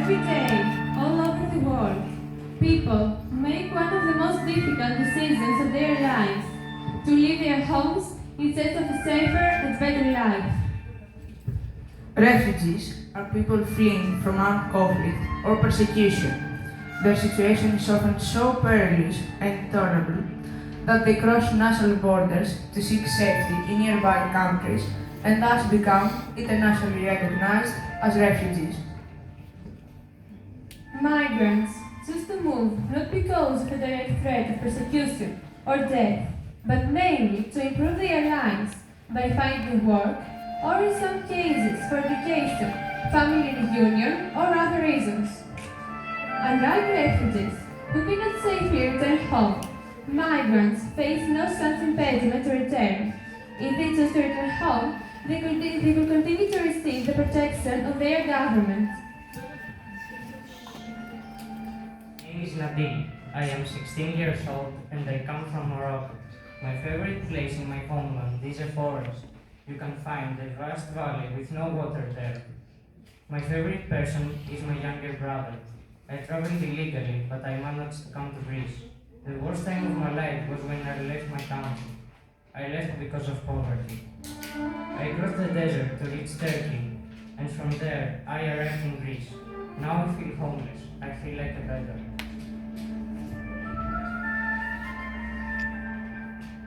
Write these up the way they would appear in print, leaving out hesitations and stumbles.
Every day, all over the world, people make one of the most difficult decisions of their lives to leave their homes instead of a safer and better life. Refugees are people fleeing from armed conflict or persecution. Their situation is often so perilous and intolerable that they cross national borders to seek safety in nearby countries and thus become internationally recognized as refugees. Migrants choose to move not because of a direct threat of persecution or death, but mainly to improve their lives by finding work or in some cases for education, family reunion or other reasons. Unlike refugees who cannot safely return home, migrants face no such impediment to return. If they choose to return home, they will continue to receive the protection of their government. My name is Nabil. I am 16 years old and I come from Morocco. My favorite place in my homeland is a forest. You can find a vast valley with no water there. My favorite person is my younger brother. I traveled illegally, but I managed to come to Greece. The worst time of my life was when I left my country. I left because of poverty. I crossed the desert to reach Turkey, and from there I arrived in Greece. Now I feel homeless. I feel like a beggar.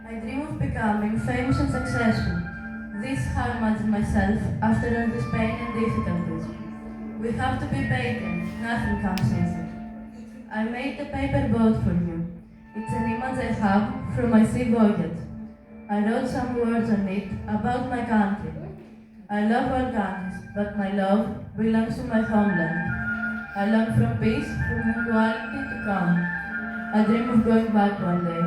I dream of becoming famous and successful. This is how I imagine myself after all this pain and difficulties. We have to be patient, nothing comes easy. I made a paper boat for you. It's an image I have from my sea voyage. I wrote some words on it about my country. I love all countries, but my love belongs to my homeland. I long for peace, for equality to come. I dream of going back one day.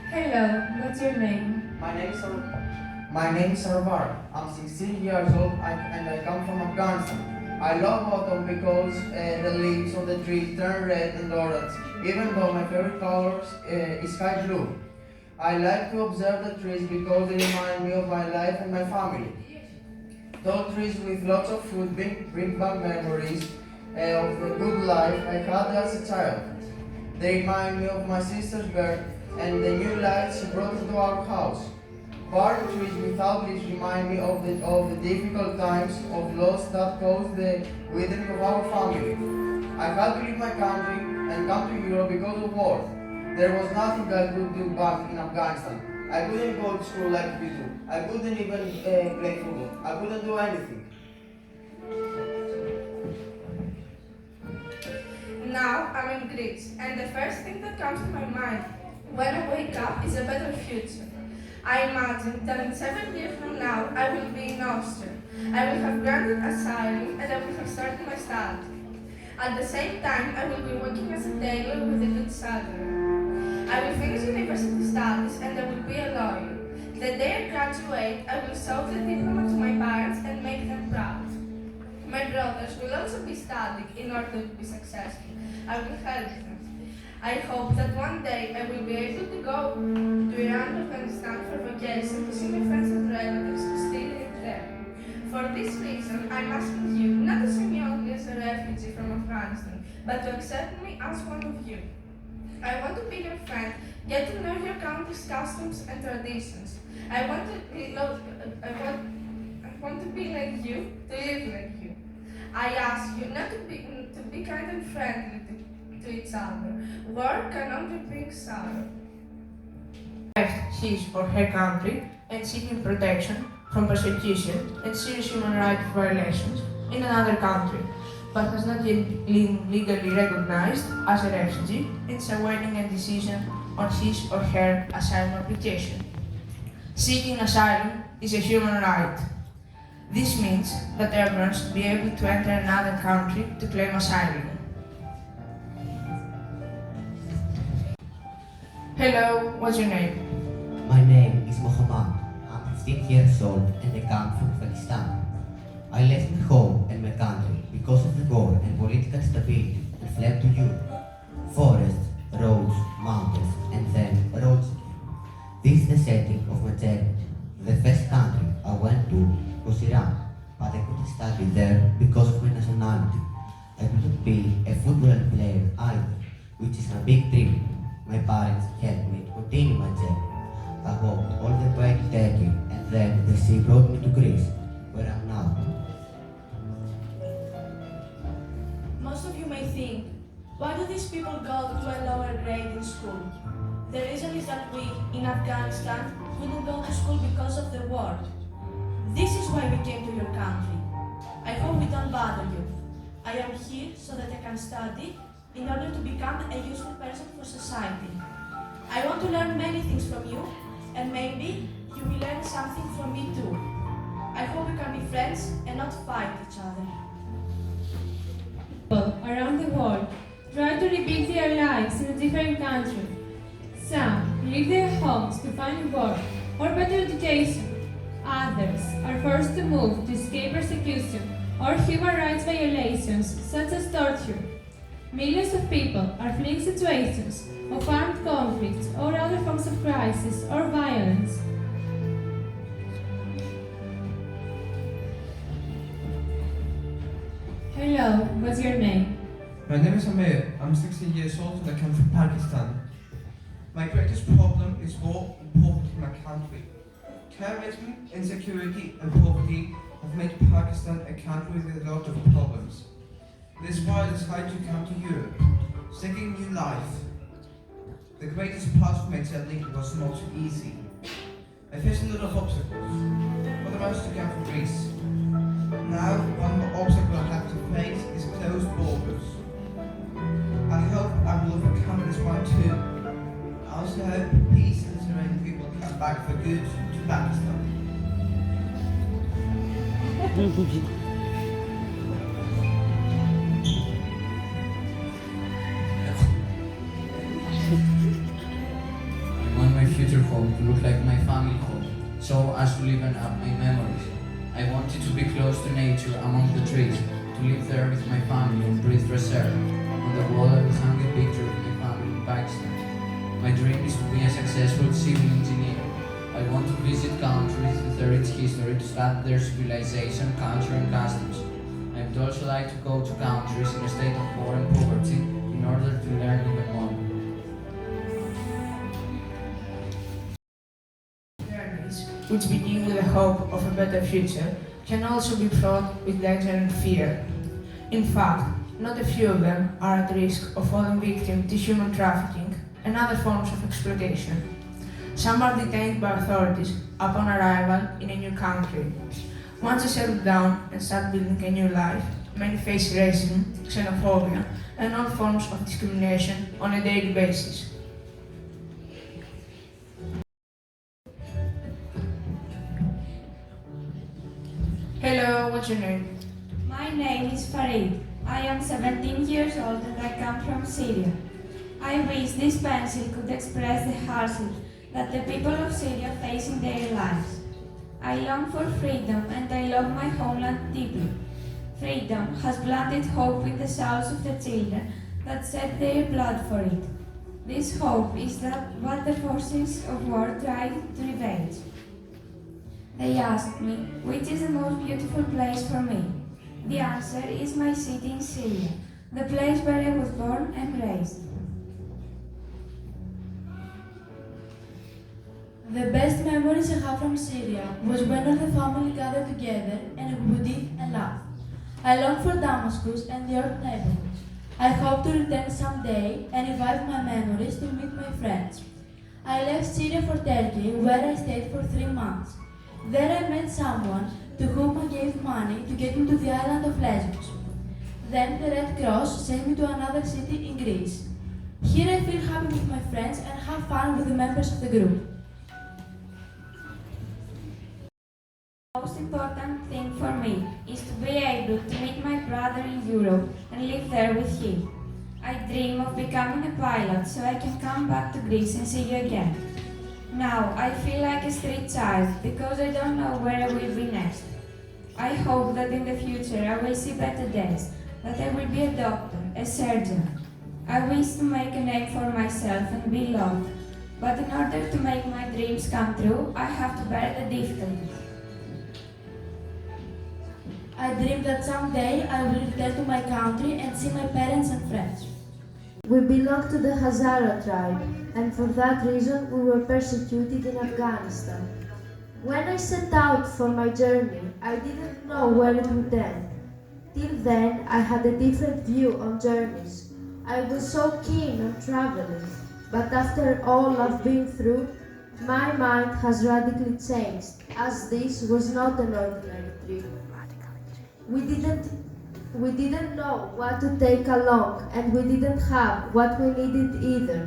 Hello, what's your name? My name is Sarvar. I'm 16 years old and I come from Afghanistan. I love autumn because the leaves on the trees turn red and orange, even though my favorite color is sky blue. I like to observe the trees because they remind me of my life and my family. Tall trees with lots of fruit bring back memories of the good life I had as a child. They remind me of my sister's birth and the new light she brought into our house. Bark trees without leaves remind me of the difficult times of loss that caused the withering of our family. I had to leave my country and come to Europe because of war. There was nothing I could do back in Afghanistan. I couldn't go to school like we do. I couldn't even play football. I couldn't do anything. Now I'm in Greece, and the first thing that comes to my mind when I wake up is a better future. I imagine that in 7 years from now I will be in Austria. I will have granted asylum and I will have started my study. At the same time, I will be working as a tailor with a good salary. I will finish university studies and I will be a lawyer. The day I graduate, I will show the diploma to my parents and make them proud. My brothers will also be studying in order to be successful. I will help them. I hope that one day I will be able to go to Iran or Afghanistan for vacation to see my friends and relatives who still live there. For this reason, I'm asking you not to see me only as a refugee from Afghanistan, but to accept me as one of you. I want to be your friend, get to know your country's customs and traditions. I want to be like you, to live like you. I ask you not to be kind and friendly to each other. War can only bring sorrow. Left his or her country and seeking protection from persecution and serious human rights violations in another country, but has not yet been legally recognized as a refugee and is awaiting a decision on his or her asylum application. Seeking asylum is a human right. This means that everyone should be able to enter another country to claim asylum. Hello, what's your name? My name is Mohammad. I'm 15 years old and I come from Pakistan. I left my home and my country because of the war and political instability and fled to Europe. Forests, roads, mountains, and then roads again. This is the setting of my journey. The first country I went to was Iran, but I couldn't to study there because of my nationality. I couldn't be a football player either, which is my big dream. My parents helped me to continue my journey. I walked all the way to Turkey and then the sea brought me to Greece, where I'm now. Most of you may think, why do these people go to a lower grade in school? The reason is that we, in Afghanistan, couldn't go to school because of the war. This is why we came to your country. I hope we don't bother you. I am here so that I can study in order to become a useful person for society. I want to learn many things from you, and maybe you will learn something from me too. I hope we can be friends and not fight each other. People around the world try to rebuild their lives in a different country. Some leave their homes to find work or better education. Others are forced to move to escape persecution or human rights violations such as torture. Millions of people are fleeing situations of armed conflicts or other forms of crisis or violence. Hello, what's your name? My name is Amir. I'm 16 years old and I come from Pakistan. My greatest problem is war and poverty in my country. Terrorism, insecurity and poverty have made Pakistan a country with a lot of problems. This is why I decided to come to Europe, seeking new life. The greatest part of my journey was not easy. I faced a lot of obstacles, for the most to come from Greece. Now, one more obstacle I have to face is closed borders. I hope I will overcome this one too. I also hope peace and serenity will come back for good to Pakistan. I want my future home to look like my family home, so as to liven up my memories. I wanted to be close to nature among the trees, to live there with my family and breathe fresh air. On the wall I will hang a picture of my family in Pakistan. My dream is to be a successful civil engineer. I want to visit countries with a rich history to study their civilization, culture and customs. I would also like to go to countries in a state of war and poverty in order to learn even more. Journeys, which begin with the hope of a better future, can also be fraught with danger and fear. In fact, not a few of them are at risk of falling victim to human trafficking and other forms of exploitation. Some are detained by authorities upon arrival in a new country. Once they settle down and start building a new life, many face racism, xenophobia, and all forms of discrimination on a daily basis. Hello, what's your name? My name is Farid. I am 17 years old and I come from Syria. I wish this pencil could express the hardships that the people of Syria face in their lives. I long for freedom and I love my homeland deeply. Freedom has planted hope in the souls of the children that shed their blood for it. This hope is that what the forces of war tried to revenge. They asked me, which is the most beautiful place for me? The answer is my city in Syria, the place where I was born and raised. The best memories I have from Syria was when all the family gathered together and we would eat and laugh. I long for Damascus and the old neighborhoods. I hope to return someday and revive my memories to meet my friends. I left Syria for Turkey, where I stayed for 3 months. There I met someone to whom I gave money to get into the island of Lesbos. Then the Red Cross sent me to another city in Greece. Here I feel happy with my friends and have fun with the members of the group. The most important thing for me is to be able to meet my brother in Europe and live there with him. I dream of becoming a pilot so I can come back to Greece and see you again. Now I feel like a street child because I don't know where I will be next. I hope that in the future I will see better days, that I will be a doctor, a surgeon. I wish to make a name for myself and be loved, but in order to make my dreams come true, I have to bear the difficulties. I dream that someday I will return to my country and see my parents and friends. We belong to the Hazara tribe, and for that reason we were persecuted in Afghanistan. When I set out for my journey, I didn't know where it would end. Till then, I had a different view on journeys. I was so keen on traveling, but after all I've been through, my mind has radically changed, as this was not an ordinary trip. We didn't know what to take along, and we didn't have what we needed either.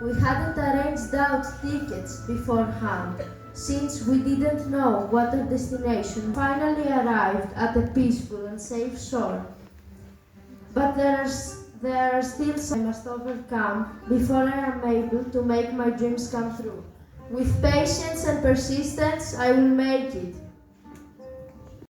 We hadn't arranged out tickets beforehand, since we didn't know what our destination. Finally arrived at a peaceful and safe shore. But there are still some I must overcome before I am able to make my dreams come true. With patience and persistence, I will make it.